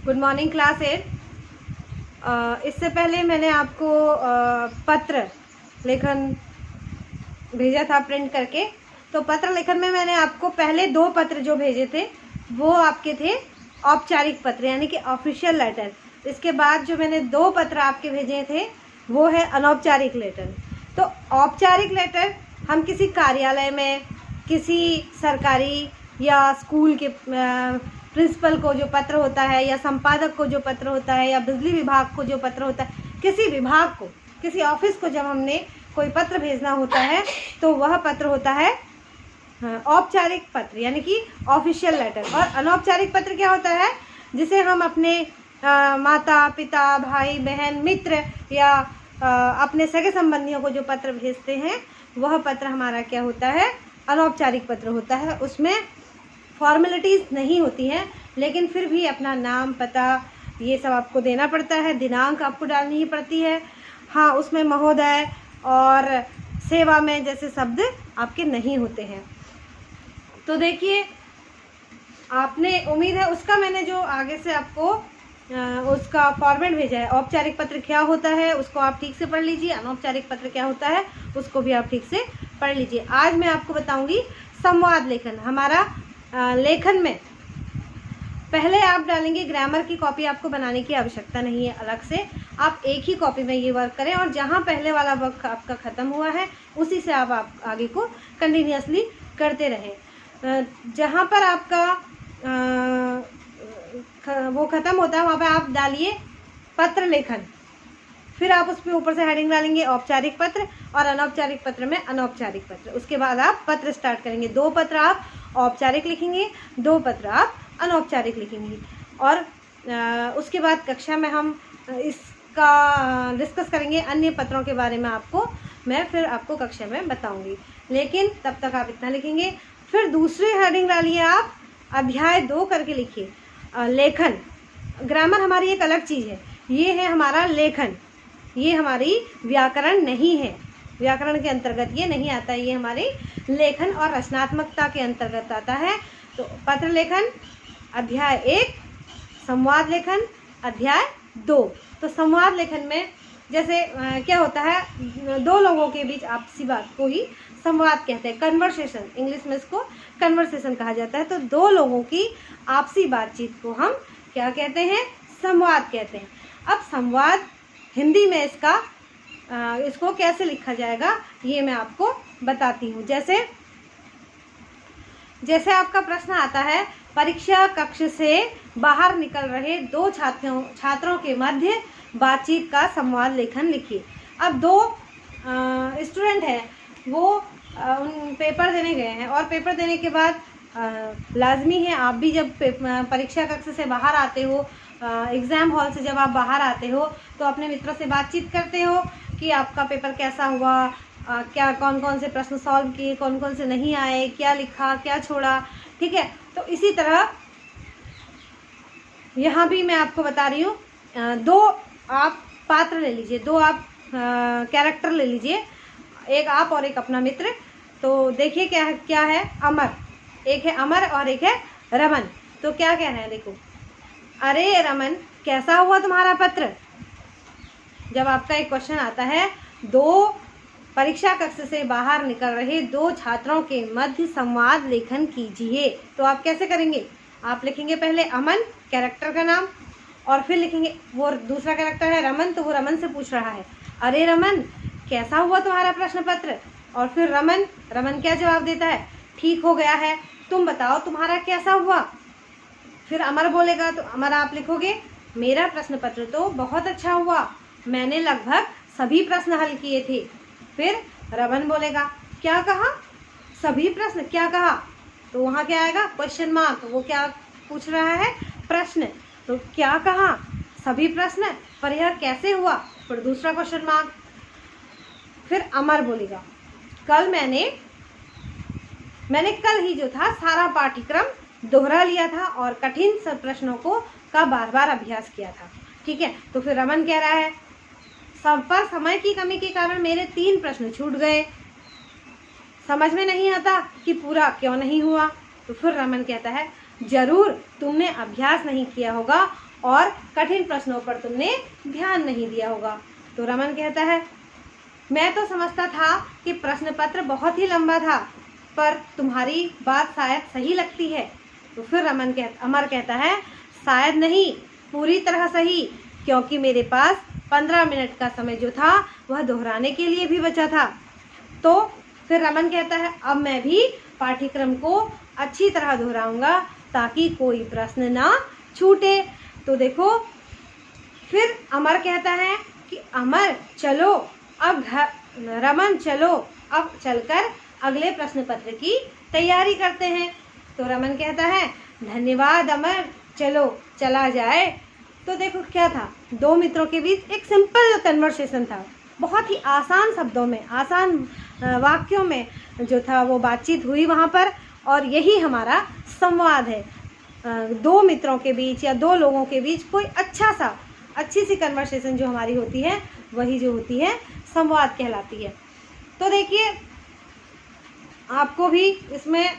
Good morning class 8। इससे पहले मैंने आपको पत्र लेखन भेजा था प्रिंट करके। तो पत्र लेखन में मैंने आपको पहले 2 पत्र जो भेजे थे वो आपके थे औपचारिक पत्र, यानी कि ऑफिशियल लेटर। इसके बाद जो मैंने 2 पत्र आपके भेजे थे वो है अनौपचारिक लेटर। तो औपचारिक लेटर हम किसी कार्यालय में, किसी सरकारी या स्कूल के प्रिंसिपल को जो पत्र होता है, या संपादक को जो पत्र होता है, या बिजली विभाग को जो पत्र होता है, किसी विभाग को, किसी ऑफिस को जब हमने कोई पत्र भेजना होता है तो वह पत्र होता है औपचारिक पत्र, यानी कि ऑफिशियल लेटर। और अनौपचारिक पत्र क्या होता है? जिसे हम अपने माता पिता, भाई बहन, मित्र या अपने सगे संबंधियों को जो पत्र भेजते हैं वह पत्र हमारा क्या होता है? अनौपचारिक पत्र होता है। उसमें फॉर्मेलिटीज़ नहीं होती हैं, लेकिन फिर भी अपना नाम, पता, ये सब आपको देना पड़ता है। दिनांक आपको डालनी ही पड़ती है। हाँ, उसमें महोदय और सेवा में जैसे शब्द आपके नहीं होते हैं। तो देखिए, आपने, उम्मीद है उसका मैंने जो आगे से आपको उसका फॉर्मेट भेजा है। औपचारिक पत्र क्या होता है उसको आप ठीक से पढ़ लीजिए, अनौपचारिक पत्र क्या होता है उसको भी आप ठीक से पढ़ लीजिए। आज मैं आपको बताऊंगी संवाद लेखन। हमारा लेखन में पहले आप डालेंगे ग्रामर की कॉपी। आपको बनाने की आवश्यकता नहीं है अलग से, आप एक ही कॉपी में ये वर्क करें, और जहाँ पहले वाला वर्क आपका ख़त्म हुआ है उसी से आप आगे को कंटिन्यूसली करते रहें। जहाँ पर आपका वो ख़त्म होता है वहाँ पर आप डालिए पत्र लेखन। फिर आप उस पर ऊपर से हेडिंग डालेंगे औपचारिक पत्र, और अनौपचारिक पत्र में अनौपचारिक पत्र। उसके बाद आप पत्र स्टार्ट करेंगे। 2 पत्र आप औपचारिक लिखेंगे, 2 पत्र आप अनौपचारिक लिखेंगे। और उसके बाद कक्षा में हम इसका डिस्कस करेंगे। अन्य पत्रों के बारे में मैं फिर आपको कक्षा में बताऊंगी, लेकिन तब तक आप इतना लिखेंगे। फिर दूसरी हेडिंग डालिए आप अध्याय 2 करके लिखिए लेखन। ग्रामर हमारी एक अलग चीज़ है, ये है हमारा लेखन। ये हमारी व्याकरण नहीं है, व्याकरण के अंतर्गत ये नहीं आता है। ये हमारी लेखन और रचनात्मकता के अंतर्गत आता है। तो पत्र लेखन अध्याय 1, संवाद लेखन अध्याय 2। तो संवाद लेखन में जैसे क्या होता है, 2 लोगों के बीच आपसी बात को ही संवाद कहते हैं, कन्वर्सेशन। इंग्लिश में इसको कन्वर्सेशन कहा जाता है। तो 2 लोगों की आपसी बातचीत को हम क्या कहते हैं? संवाद कहते हैं। अब संवाद हिंदी में इसको कैसे लिखा जाएगा ये मैं आपको बताती हूँ। जैसे आपका प्रश्न आता है, परीक्षा कक्ष से बाहर निकल रहे 2 छात्रों के मध्य बातचीत का संवाद लेखन लिखिए। अब 2 स्टूडेंट हैं, वो उन पेपर देने गए हैं, और पेपर देने के बाद लाजमी है आप भी जब परीक्षा कक्ष से बाहर आते हो, एग्ज़ाम हॉल से जब आप बाहर आते हो तो अपने मित्रों से बातचीत करते हो कि आपका पेपर कैसा हुआ, क्या कौन कौन से प्रश्न सॉल्व किए, कौन कौन से नहीं आए, क्या लिखा, क्या छोड़ा। ठीक है, तो इसी तरह यहाँ भी मैं आपको बता रही हूँ। 2 आप पात्र ले लीजिए, 2 आप कैरेक्टर ले लीजिए, एक आप और एक अपना मित्र। तो देखिए क्या है अमर, एक है अमर और एक है रमन। तो क्या कह रहे हैं, देखो, अरे रमन कैसा हुआ तुम्हारा पत्र। जब आपका एक क्वेश्चन आता है, 2 परीक्षा कक्ष से बाहर निकल रहे 2 छात्रों के मध्य संवाद लेखन कीजिए, तो आप कैसे करेंगे? आप लिखेंगे पहले अमन, कैरेक्टर का नाम, और फिर लिखेंगे, वो दूसरा कैरेक्टर है रमन, तो वो रमन से पूछ रहा है, अरे रमन कैसा हुआ तुम्हारा प्रश्न पत्र। और फिर रमन क्या जवाब देता है? ठीक हो गया है, तुम बताओ तुम्हारा कैसा हुआ। फिर अमर बोलेगा, तो अमर आप लिखोगे, मेरा प्रश्न पत्र तो बहुत अच्छा हुआ, मैंने लगभग सभी प्रश्न हल किए थे। फिर रमन बोलेगा, क्या कहा? सभी प्रश्न क्या कहा? तो वहाँ क्या आएगा? Question mark. वो क्या पूछ रहा है? प्रश्न। तो क्या कहा? सभी प्रश्न, पर यह कैसे हुआ? फिर दूसरा क्वेश्चन मार्क। फिर अमर बोलेगा, कल मैंने कल ही जो था सारा पाठ्यक्रम दोहरा लिया था और कठिन सब प्रश्नों का बार बार अभ्यास किया था। ठीक है, तो फिर रमन कह रहा है, सब पर समय की कमी के कारण मेरे 3 प्रश्न छूट गए, समझ में नहीं आता कि पूरा क्यों नहीं हुआ। तो फिर रमन कहता है, जरूर तुमने अभ्यास नहीं किया होगा और कठिन प्रश्नों पर तुमने ध्यान नहीं दिया होगा। तो रमन कहता है, मैं तो समझता था कि प्रश्न पत्र बहुत ही लंबा था, पर तुम्हारी बात शायद सही लगती है। तो फिर अमर कहता है, शायद नहीं, पूरी तरह सही, क्योंकि मेरे पास 15 मिनट का समय जो था वह दोहराने के लिए भी बचा था। तो फिर रमन कहता है, अब मैं भी पाठ्यक्रम को अच्छी तरह दोहराऊंगा ताकि कोई प्रश्न ना छूटे। तो देखो, फिर अमर कहता है कि अमर चलो अब रमन चलो अब चलकर अगले प्रश्न पत्र की तैयारी करते हैं। तो रमन कहता है, धन्यवाद अमर, चलो चला जाए। तो देखो क्या था, दो मित्रों के बीच एक सिंपल कन्वर्सेशन था, बहुत ही आसान शब्दों में, आसान वाक्यों में जो था वो बातचीत हुई वहाँ पर। और यही हमारा संवाद है, दो मित्रों के बीच या दो लोगों के बीच कोई अच्छी सी कन्वर्सेशन जो हमारी होती है वही जो होती है संवाद कहलाती है। तो देखिए, आपको भी इसमें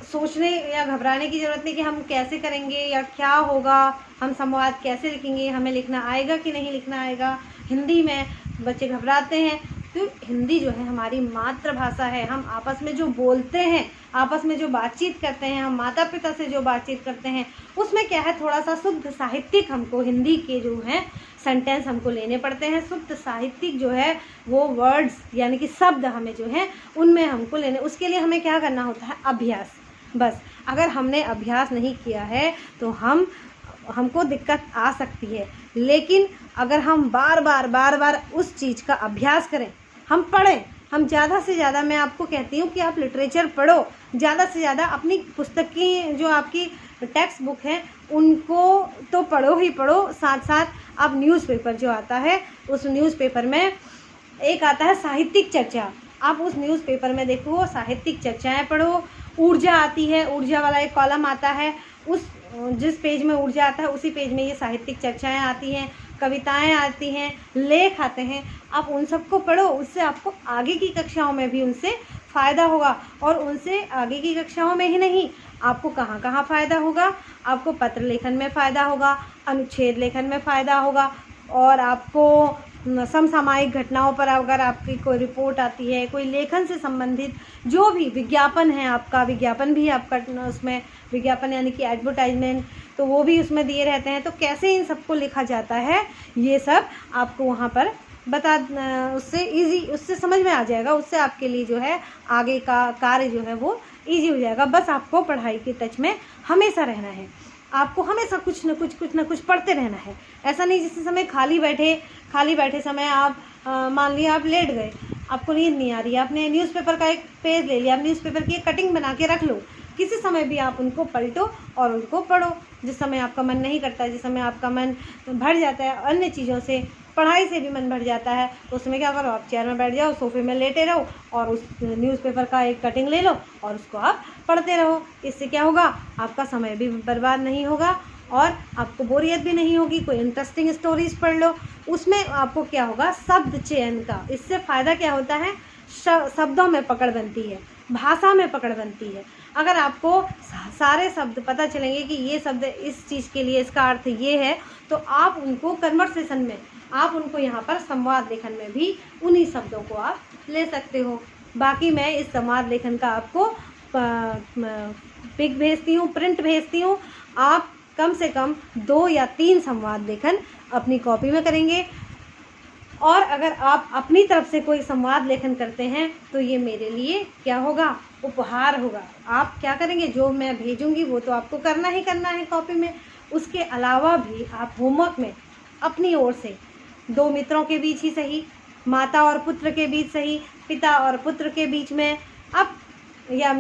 सोचने या घबराने की ज़रूरत नहीं कि हम कैसे करेंगे या क्या होगा, हम संवाद कैसे लिखेंगे, हमें लिखना आएगा कि नहीं लिखना आएगा। हिंदी में बच्चे घबराते हैं, तो हिंदी जो है हमारी मातृभाषा है। हम आपस में जो बोलते हैं, आपस में जो बातचीत करते हैं, हम माता पिता से जो बातचीत करते हैं, उसमें क्या है, थोड़ा सा शुद्ध साहित्यिक हमको हिंदी के जो हैं सेंटेंस हमको लेने पड़ते हैं। शुद्ध साहित्यिक जो है वो वर्ड्स यानी कि शब्द हमें जो है उनमें हमको लेने, उसके लिए हमें क्या करना होता है, अभ्यास। बस अगर हमने अभ्यास नहीं किया है तो हमको दिक्कत आ सकती है। लेकिन अगर हम बार बार उस चीज़ का अभ्यास करें, हम पढ़ें, हम ज़्यादा से ज़्यादा, मैं आपको कहती हूँ कि आप लिटरेचर पढ़ो, ज़्यादा से ज़्यादा अपनी पुस्तक की जो आपकी टेक्स्ट बुक है उनको तो पढ़ो ही पढ़ो, साथ साथ आप न्यूज़पेपर जो आता है उस न्यूज़पेपर में एक आता है साहित्यिक चर्चा, आप उस न्यूज़पेपर में देखो साहित्यिक चर्चाएं पढ़ो। ऊर्जा आती है, ऊर्जा वाला एक कॉलम आता है, उस जिस पेज में ऊर्जा आता है उसी पेज में ये साहित्यिक चर्चाएं आती हैं, कविताएं आती हैं, लेख आते हैं। आप उन सबको पढ़ो, उससे आपको आगे की कक्षाओं में भी उनसे फ़ायदा होगा। और उनसे आगे की कक्षाओं में ही नहीं, आपको कहाँ कहाँ फ़ायदा होगा, आपको पत्र लेखन में फ़ायदा होगा, अनुच्छेद लेखन में फ़ायदा होगा, और आपको समसामयिक घटनाओं पर अगर आपकी कोई रिपोर्ट आती है, कोई लेखन से संबंधित जो भी विज्ञापन है, आपका विज्ञापन भी आपका उसमें, विज्ञापन यानी कि एडवर्टाइजमेंट, तो वो भी उसमें दिए रहते हैं। तो कैसे इन सबको लिखा जाता है ये सब आपको वहाँ पर उससे समझ में आ जाएगा, उससे आपके लिए जो है आगे का कार्य जो है वो ईजी हो जाएगा। बस आपको पढ़ाई के टच में हमेशा रहना है, आपको हमेशा कुछ न कुछ पढ़ते रहना है। ऐसा नहीं जिस समय खाली बैठे समय आप मान लिया आप लेट गए, आपको नींद नहीं आ रही, आपने न्यूज़पेपर का एक पेज ले लिया, आप न्यूज़पेपर की एक कटिंग बना के रख लो, किसी समय भी आप उनको पलटो और उनको पढ़ो। जिस समय आपका मन नहीं करता है, जिस समय आपका मन भर जाता है अन्य चीज़ों से, पढ़ाई से भी मन भर जाता है, तो उसमें क्या करो, आप चेयर में बैठ जाओ, सोफे में लेटे रहो और उस न्यूज़पेपर का एक कटिंग ले लो और उसको आप पढ़ते रहो। इससे क्या होगा, आपका समय भी बर्बाद नहीं होगा और आपको बोरियत भी नहीं होगी। कोई इंटरेस्टिंग स्टोरीज पढ़ लो, उसमें आपको क्या होगा, शब्द चयन का, इससे फ़ायदा क्या होता है, शब्दों में पकड़ बनती है, भाषा में पकड़ बनती है। अगर आपको सारे शब्द पता चलेंगे कि ये शब्द इस चीज़ के लिए इसका अर्थ ये है, तो आप उनको कन्वर्सेशन में, आप उनको यहाँ पर संवाद लेखन में भी उन्हीं शब्दों को आप ले सकते हो। बाकी मैं इस संवाद लेखन का आपको पिक भेजती हूँ, प्रिंट भेजती हूँ। आप कम से कम 2 या 3 संवाद लेखन अपनी कॉपी में करेंगे, और अगर आप अपनी तरफ से कोई संवाद लेखन करते हैं तो ये मेरे लिए क्या होगा, उपहार होगा। आप क्या करेंगे, जो मैं भेजूंगी वो तो आपको करना ही करना है कॉपी में। उसके अलावा भी आप होमवर्क में अपनी ओर से 2 मित्रों के बीच ही सही, माता और पुत्र के बीच सही, पिता और पुत्र के बीच में, अब या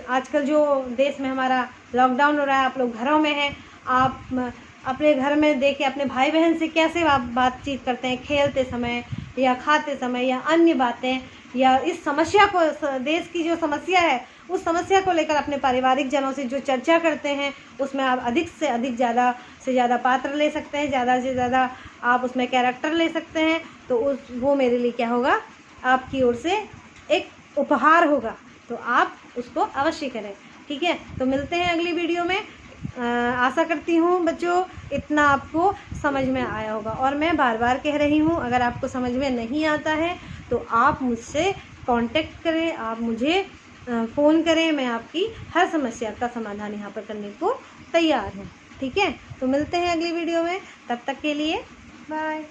आजकल जो देश में हमारा लॉकडाउन हो रहा है, आप लोग घरों में हैं, आप अपने घर में देखिए अपने भाई बहन से कैसे आप बातचीत करते हैं, खेलते समय या खाते समय या अन्य बातें, या इस समस्या को, देश की जो समस्या है उस समस्या को लेकर अपने पारिवारिक जनों से जो चर्चा करते हैं, उसमें आप अधिक से अधिक ज़्यादा से ज़्यादा पात्र ले सकते हैं, ज़्यादा से ज़्यादा आप उसमें कैरेक्टर ले सकते हैं। तो वो मेरे लिए क्या होगा, आपकी ओर से एक उपहार होगा, तो आप उसको अवश्य करें। ठीक है, तो मिलते हैं अगली वीडियो में। आशा करती हूँ बच्चों इतना आपको समझ में आया होगा। और मैं बार बार कह रही हूँ, अगर आपको समझ में नहीं आता है तो आप मुझसे कांटेक्ट करें, आप मुझे फ़ोन करें, मैं आपकी हर समस्या का समाधान यहाँ पर करने को तैयार हूँ। ठीक है, तो मिलते हैं अगली वीडियो में, तब तक के लिए बाय।